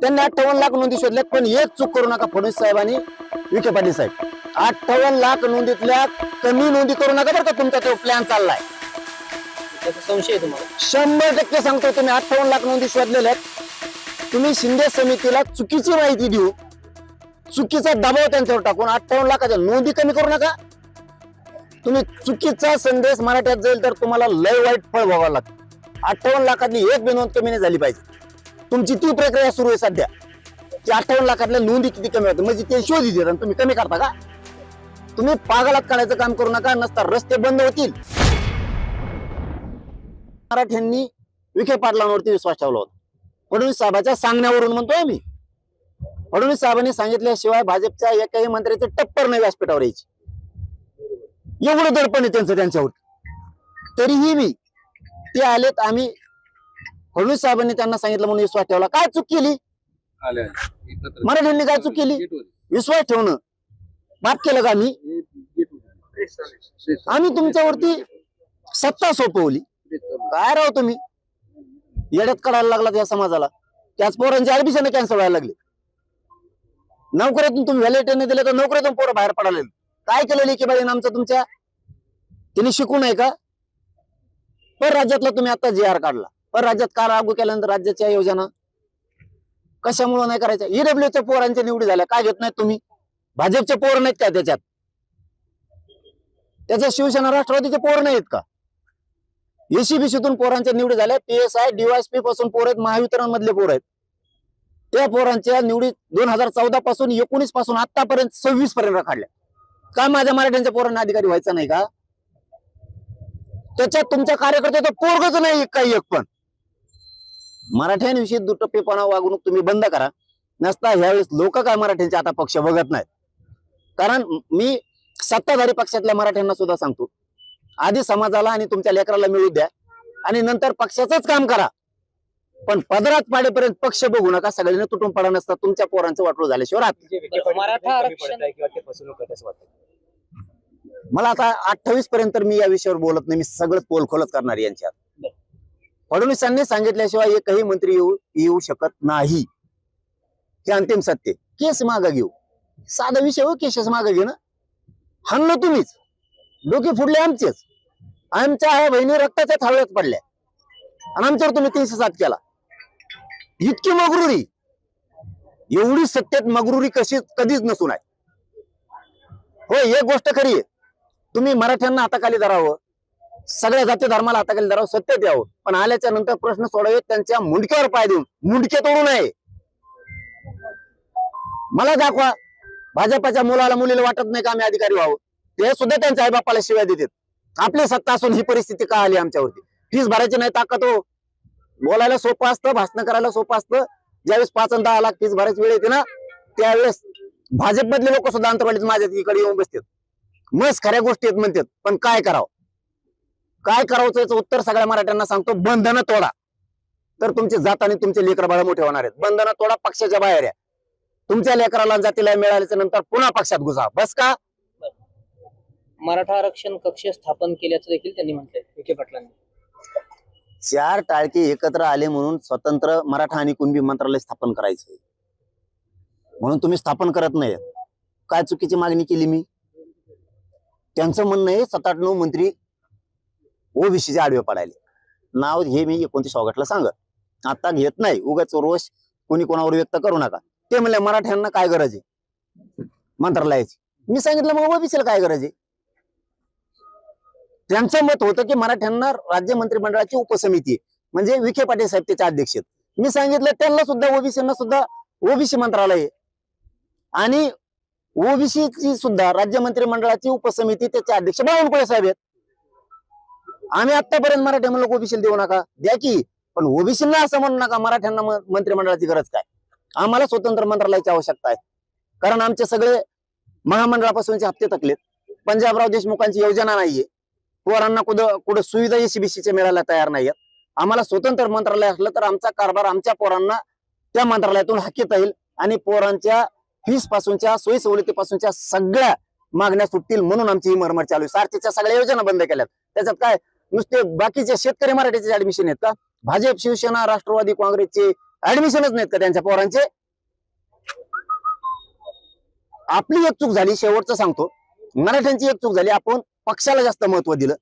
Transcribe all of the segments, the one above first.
त्यांनी 58 लाख नोंदी शोधल्यात, पण एक चूक करू नका फडणवीस साहेब आणि विखे पाटील साहेब. 58 लाख नोंदीतल्या कमी नोंदी करू नका बरं का. तुमचा तो प्लॅन चाललाय. त्याचा संशय आहे तुम्हाला? 100% सांगतो. तुम्ही 58 लाख नोंदी शोधलेल्या आहेत. तुम्ही शिंदे समितीला चुकीची माहिती देऊ, चुकीचा दबाव त्यांच्यावर टाकून 58 लाखाच्या नोंदी कमी करू नका. तुम्ही चुकीचा संदेश मराठ्यात जाईल तर तुम्हाला लय वाईट फळ भोगावं लागतं. 58 लाखातली एक बी नोंद कमी नाही झाली पाहिजे. तुमची ती प्रक्रिया सुरू आहे सध्या की 58 लाखातल्या नोंदी किती कमी होते म्हणजे ते शोध देतात आणि तुम्ही कमी करता का? तुम्ही पागलात काढायचं काम करू नका, नसता रस्ते बंद होतील. मराठ्यांनी विखे पाटलांवरती विश्वास ठेवला होता. फडणवीस साहेबांच्या सांगण्यावरून म्हणतोय मी. फडणवीस साहेबांनी सांगितल्याशिवाय भाजपच्या एकाही मंत्र्याचे टप्पर नाही व्यासपीठावर यायची. एवढं दडपण आहे त्यांचं त्यांच्यावर. तरीही मी ते आलेत. आम्ही फडणवीस साहेबांनी त्यांना सांगितलं म्हणून विश्वास ठेवला. काय चूक केली मराठ्यांनी? काय चूक केली? विश्वास ठेवणं पाप केलं का? आम्ही तुमच्यावरती सत्ता सोपवली. काय राव तुम्ही येड्यात काढायला लागलात या समाजाला. त्याच पोरांचे ऍडमिशन कॅन्सल व्हायला लागले. नोकरीतून तुम्ही व्हॅलिडिटी दिले तर नोकरीतून पोरं बाहेर पडाले. काय केलेली की बाई आमचं तुमच्या त्यांनी शिकू नये का? पर राज्यातला तुम्ही आता GR काढला. पर राज्यात का लागू केल्यानंतर राज्याच्या योजना कशामुळे नाही करायच्या? ईडब्ल्यूच्या पोरांच्या निवडी झाल्या. काय घेत नाहीत तुम्ही? भाजपचे पोर नाहीत का त्याच्यात? त्याच्यात शिवसेना राष्ट्रवादीचे पोर नाहीत का? एसीबीसीतून पोरांच्या निवडी झाल्या. PSI DYSP पासून पोर आहेत. महावितरण मधले पोर आहेत. त्या पोरांच्या निवडी 2014 पासून 19 पासून आतापर्यंत 26 पर्यंत काढल्या. का माझ्या मराठ्यांच्या पोरांना अधिकारी व्हायचा नाही का? त्याच्यात तुमच्या कार्यकर्त्याचं पोरगच नाही काही एक पण. मराठ्यांविषयी दुटप्पेपणा वागणूक तुम्ही बंद करा. नसता ह्यावेळेस लोक काय मराठ्यांचे आता पक्ष बघत नाहीत. कारण मी सत्ताधारी पक्षातल्या मराठ्यांना सुद्धा सांगतो, आधी समाजाला आणि तुमच्या लेकराला मिळू द्या आणि नंतर पक्षाचंच काम करा. पण पदरात पाडेपर्यंत पक्ष बघू नका. सगळ्यांना तुटून पडा नसता तुमच्या पोरांचं वाटलं झाल्याशिवाय राहत. मराठा आरक्षण मला आता 28 पर्यंत मी या विषयावर बोलत नाही. मी सगळं पोलखोलच करणार यांच्यात. फडणवीसांनी सांगितल्याशिवाय एकही मंत्री येऊ शकत नाही. हे अंतिम सत्य. केस मागे घेऊ. साधा विषय हो, केसेस मागे घे ना. हाणलं तुम्हीच. डोके फुडले आमचेच. आमच्या ह्या बहिणी रक्ताच्या थाळ्यात पडल्या आणि आमच्यावर तुम्ही 307 केला. इतकी मगरुरी, एवढी सत्तेत मगरुरी कधीच नसून आहे. हो, एक गोष्ट खरी आहे, तुम्ही मराठ्यांना हाताखाली धरावं, सगळ्या जाती धर्माला हाताखाली धरावं, सत्तेत यावं, पण आल्याच्या नंतर प्रश्न सोडावे त्यांच्या मुंडक्यावर पाय देऊन. मुंडके तोडू नये. मला दाखवा भाजपाच्या मुलाला मुलीला वाटत नाही का आम्ही अधिकारी व्हावं? ते सुद्धा त्यांच्या आईबापाला शिव्या देतात. आपली सत्ता असून ही परिस्थिती का आली आमच्यावरती? फीस भरायची नाही ताकद हो. बोलायला सोपं असतं, भाषण करायला सोपं असतं. ज्यावेळेस 5 आणि 10 लाख फीस भरायची वेळ येते ना, त्यावेळेस भाजपमधले लोक सुद्धा अंतरवालीत माझ्या इकडे येऊन बसतात. मस्त खऱ्या गोष्टी आहेत म्हणतात, पण काय करावं? काय करावं याचं उत्तर सगळ्या मराठ्यांना सांगतो. बंधनं तोडा, तर तुमची जात आणि तुमचे लेकर बाळ मोठे होणार आहेत. बंधनं तोडा, पक्षाच्या बाहेर या. तुमच्या लेकराला जातीला मिळाल्याच्या नंतर पुन्हा पक्षात घुसा. बस का? मराठा आरक्षण कक्ष स्थापन केल्याचं देखील त्यांनी म्हटलंय विखे पाटलांनी. 4 टाळके एकत्र आले म्हणून स्वतंत्र मराठा आणि कुणबी मंत्रालय स्थापन करायचं म्हणून तुम्ही स्थापन करत नाही. काय चुकीची मागणी केली मी? त्यांचं म्हणणं आहे 7-8-9 मंत्री ओबीसीचे आडवे पडायले. नाव हे मी 29 ऑगस्टला सांगत, आता घेत नाही. उगाच रोष कोणी कोणावर व्यक्त करू नका. ते म्हणले मराठ्यांना काय गरज आहे मंत्रालयाची? मी सांगितलं मग ओबीसीला काय गरज आहे? त्यांचं मत होतं की मराठ्यांना राज्य मंत्रिमंडळाची उपसमिती म्हणजे विखे पाटील साहेब त्याचे अध्यक्ष. मी सांगितलं त्यांना सुद्धा ओबीसीना सुद्धा ओबीसी मंत्रालय आहे आणि ओबीसीची सुद्धा राज्य मंत्रिमंडळाची उपसमिती त्याचे अध्यक्ष बावनकुळे साहेब आहेत. आम्ही आतापर्यंत मराठ्या म्हणलं ओबीसीला देऊ नका, द्या की, पण ओबीसीला असं म्हणू नका मंत्राठ्यांना मंत्रिमंडळाची गरज काय. आम्हाला स्वतंत्र मंत्रालयाची आवश्यकता आहे. कारण आमचे सगळे महामंडळापासूनचे हप्ते थकलेत. पंजाबराव देशमुखांची योजना नाहीये. पोरांना कुठं सुविधा एसीबीसीच्या मिळायला तयार नाहीयेत. आम्हाला स्वतंत्र मंत्रालय असलं तर आमचा कारभार आमच्या पोरांना त्या मंत्रालयातून हाकीता येईल आणि पोरांच्या फीस पासूनच्या सोयी सवलतीपासूनच्या सगळ्या मागण्या सुटतील म्हणून आमची ही मरमर चालू आहे. सारथीच्या सगळ्या योजना बंद केल्यात. त्याच्यात काय नुसते बाकीचे शेतकरी मराठीचे ऍडमिशन आहेत का? भाजप शिवसेना राष्ट्रवादी काँग्रेसचे ऍडमिशनच नाहीत का त्यांच्या पोरांचे? आपली एक चूक झाली, शेवटचं सांगतो, मराठ्यांची एक चूक झाली, आपण पक्षाला जास्त महत्व दिलं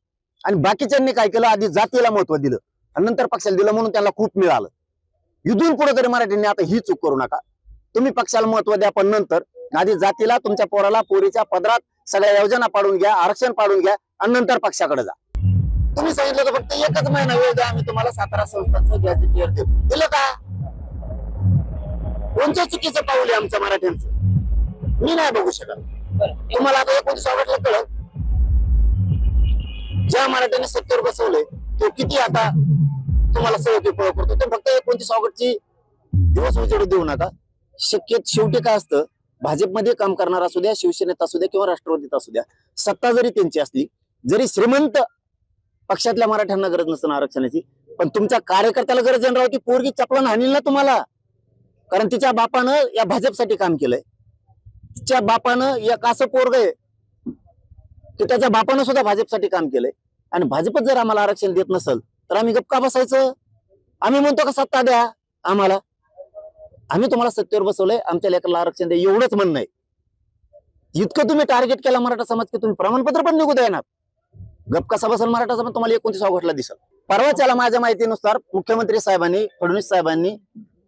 आणि बाकीच्यांनी काय केलं, आधी जातीला महत्व दिलं आणि नंतर पक्षाला दिलं, म्हणून त्यांना खूप मिळालं. इथून पुढे तरी मराठ्यांनी आता ही चूक करू नका. तुम्ही पक्षाला महत्व द्या, पण नंतर आधी जातीला, तुमच्या पोराला पोरीच्या पदरात सगळ्या योजना पाडून घ्या, आरक्षण पाडून घ्या आणि नंतर पक्षाकडे जा. तुम्ही सांगितलं तर फक्त एकच महिना वेळ द्या, आम्ही तुम्हाला 17 संस्थांचं गॅझेटियर देऊ. दिलं का? कोणत्या चुकीचं पाऊल आहे आमच्या मराठ्यांचं? मी नाही बघू शकत. तुम्हाला आता 29 ऑगस्टला कळत, ज्या मराठ्यांनी सत्तेवर बसवलंय तो किती आता तुम्हाला सवय पळ करतो. ते फक्त 29 ऑगस्टची दिवस उजेड देऊ नका. शेवटी काय असतं, भाजपमध्ये काम करणारा असू द्या, शिवसेनेत असू द्या किंवा राष्ट्रवादीत असू द्या, सत्ता जरी त्यांची असली, जरी श्रीमंत पक्षातल्या मराठ्यांना गरज नसतं आरक्षणाची, पण तुमच्या कार्यकर्त्याला गरज आहे. ती पोरगी चपलान हाणील ना तुम्हाला, कारण तिच्या बापानं या भाजपसाठी काम केलंय. तिच्या बापानं एक असं पोरग आहे की त्याच्या बापानं सुद्धा भाजपसाठी काम केलंय. आणि भाजपच जर आम्हाला आरक्षण देत नसेल तर आम्ही गप्पा बसायचं? आम्ही म्हणतो का सत्ता द्या आम्हाला? आम्ही तुम्हाला सत्तेवर बसवलंय, आमच्या लेकराला आरक्षण द्या, एवढंच म्हणणं आहे. इतकं तुम्ही टार्गेट केला मराठा समाज की तुम्ही प्रमाणपत्र पण निघू द्या. गप कसा बसल मराठा समाज तुम्हाला 29 ऑगस्टला दिसल. परवाच्याला माझ्या माहितीनुसार मुख्यमंत्री साहेबांनी, फडणवीस साहेबांनी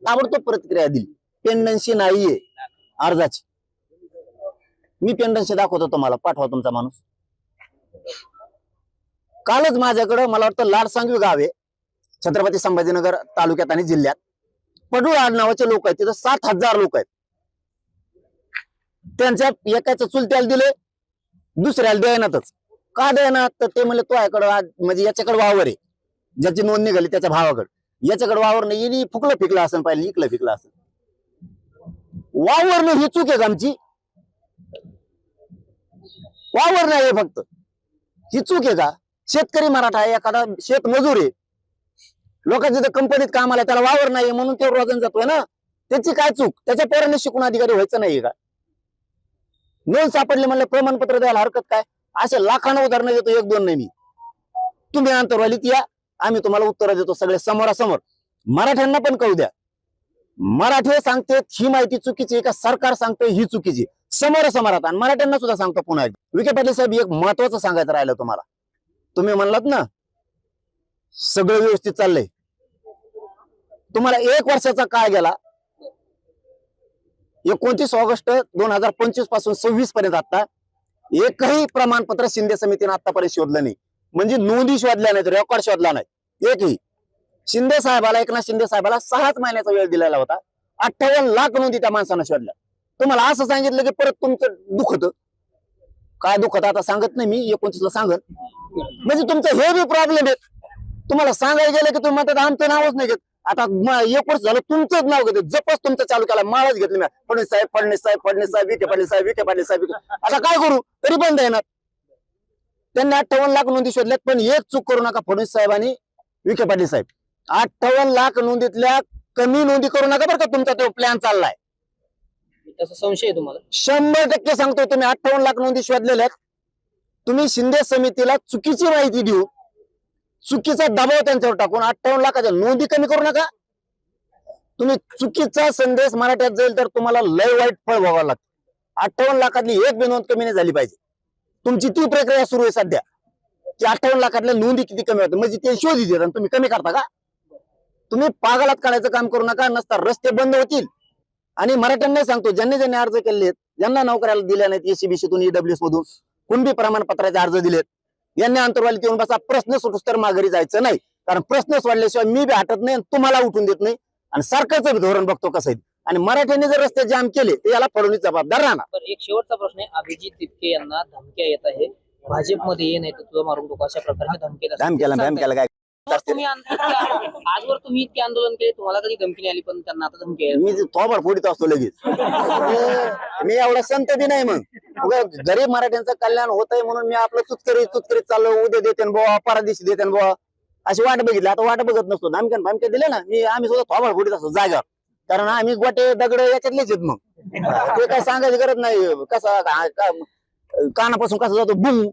ताबडतोब प्रतिक्रिया दिली, पेंडन्सी नाहीये अर्जाची. मी पेंडन्सी दाखवतो तुम्हाला, पाठवा तुमचा माणूस. कालच माझ्याकडं, मला वाटतं लाडसांगवी गाव आहे छत्रपती संभाजीनगर तालुक्यात आणि जिल्ह्यात, पडूळ आडनावाचे लोक आहेत, तिथं 7,000 लोक आहेत. त्यांच्या एकाचं चुलत्याला दिले, दुसऱ्याला द्यायनातच. का द्यायना? तर ते म्हणले तो म्हणजे याच्याकडे वावर आहे, ज्याची नोंद निघाली त्याच्या भावाकडे, याच्याकडे वावर नाही, फुकलं फिकलं असं पाहिजे, इकलं फिकलं असं. वावर नाही ही चूक आहे आमची? वावर नाही फक्त ही चूक आहे का? शेतकरी मराठा आहे, एखादा शेत मजूर आहे, लोकांच्या तिथे कंपनीत कामाला, त्याला वावर नाही म्हणून ते रोजन जातोय ना, त्याची काय चूक? त्याच्या पोरांनी शिकून अधिकारी व्हायचं नाही का? नोंद सापडली म्हणलं प्रमाणपत्र द्यायला हरकत काय? असे लाखांना उदाहरणं देतो, 1-2 नाही मी. तुम्ही अंतरवालीत या, आम्ही तुम्हाला उत्तर देतो सगळे समोरासमोर. मराठ्यांना पण कळू द्या, मराठी सांगते ही माहिती चुकीची का सरकार सांगतोय ही चुकीची, समोरासमोरात. आणि मराठ्यांना सुद्धा सांगतो पुन्हा एकदा, विखे पाटील साहेब, एक महत्वाचं सांगायचं राहिलं तुम्हाला. तुम्ही म्हणलात ना सगळं व्यवस्थित चाललंय, तुम्हाला 1 वर्षाचा काळ गेला, 29 ऑगस्ट 2025 पासून 26 पर्यंत आता एकही प्रमाणपत्र शिंदे समितीने आतापर्यंत शोधलं नाही. म्हणजे नोंदी शोधल्या नाहीत, रेकॉर्ड शोधला नाही एकही. शिंदे साहेबाला, एकनाथ शिंदे साहेबाला 6 महिन्याचा वेळ दिलेला होता, 58 लाख नोंदी त्या माणसानं शोधल्या. तुम्हाला असं सांगितलं की परत तुमचं दुखत, काय दुखत आता सांगत नाही मी, 29ला सांगत. म्हणजे तुमचं हे बी प्रॉब्लेम आहे. तुम्हाला सांगायला गेलं की तुम्ही म्हणतात आमचं नावच नाही घेत. आता 1 वर्ष झालं तुमचंच नाव घेते, जपच तुमचं चालू केला, माळच घेतली मी, फडणवीस साहेब, फडणवीस साहेब, फडणवीस साहेब, विखे पाटील साहेब, विखे पाटील साहेब. आता काय करू, तरी बंद येणार. त्यांनी 58 लाख नोंदी शोधल्यात, पण एक चूक करू नका फडणवीस साहेब आणि विखे पाटील साहेब, 58 लाख नोंदीतल्या कमी नोंदी करू नका बरं का. तुमचा तो प्लॅन चाललाय, तसा संशय आहे तुम्हाला? 100% सांगतो. तुम्ही 58 लाख नोंदी शोधलेल्या आहेत. तुम्ही शिंदे समितीला चुकीची माहिती देऊ, चुकीचा दबाव त्यांच्यावर टाकून 58 लाखाच्या नोंदी कमी करू नका. तुम्ही चुकीचा संदेश मराठ्यात जाईल तर तुम्हाला लय वाईट फळ भोगावं लागतं. 58 लाखातली एक बी नोंद कमी नाही झाली पाहिजे. तुमची ती प्रक्रिया सुरू आहे सध्या की 58 लाखातल्या नोंदी किती कमी होतात, म्हणजे ते शोधी देतात, तुम्ही कमी करता का? तुम्ही पागलात काढायचं काम करू नका, नसता रस्ते बंद होतील. आणि मराठ्यांना सांगतो, ज्यांनी ज्यांनी अर्ज केले, ज्यांना नोकऱ्याला दिल्या नाहीत, एसीबीसीतून, ईडब्ल्यूएस मधून, कुणबी प्रमाणपत्राचे अर्ज दिलेत, यांनी अंतरवालीत येऊन बसा. प्रश्न सुटूस तर माघारी जायचं नाही, कारण प्रश्न सोडल्याशिवाय मी बी हटत नाही, तुम्हाला उठून देत नाही. आणि सरकारचं धोरण बघतो कसं आहे. आणि मराठ्यांनी जर रस्ते जाम केले तर याला फडणवीस जबाबदार राहणार. एक शेवटचा प्रश्न आहे, अभिजित तितके यांना धमक्या येत आहे, भाजपमध्ये ये नाही तर तुझं मारून टाकू, अशा प्रकारच्या धमक्याला काय तुम्ही आजवर तुम्ही इतके आंदोलन केले, तुम्हाला कधी धमकी नाही आली, पण त्यांना आता धमकी आहे? मी थोबाड फोडीत असतो लगेच. मी एवढा संत बी नाही. मग गरीब मराठ्यांचं कल्याण होतंय म्हणून मी आपलं चुचकरीत चाललो, उद्या देते बुवा, परादिशी देते बुवा, अशी वाट बघितली. आता वाट बघत नसतो, धमक्या दिले ना आम्ही सुद्धा थोबाड फोडीत असतो जागा, कारण आम्ही गोटे दगड याच्यातलेच आहेत. मग ते काय सांगायची गरज नाही, कसा कानापासून कसा जातो बुम.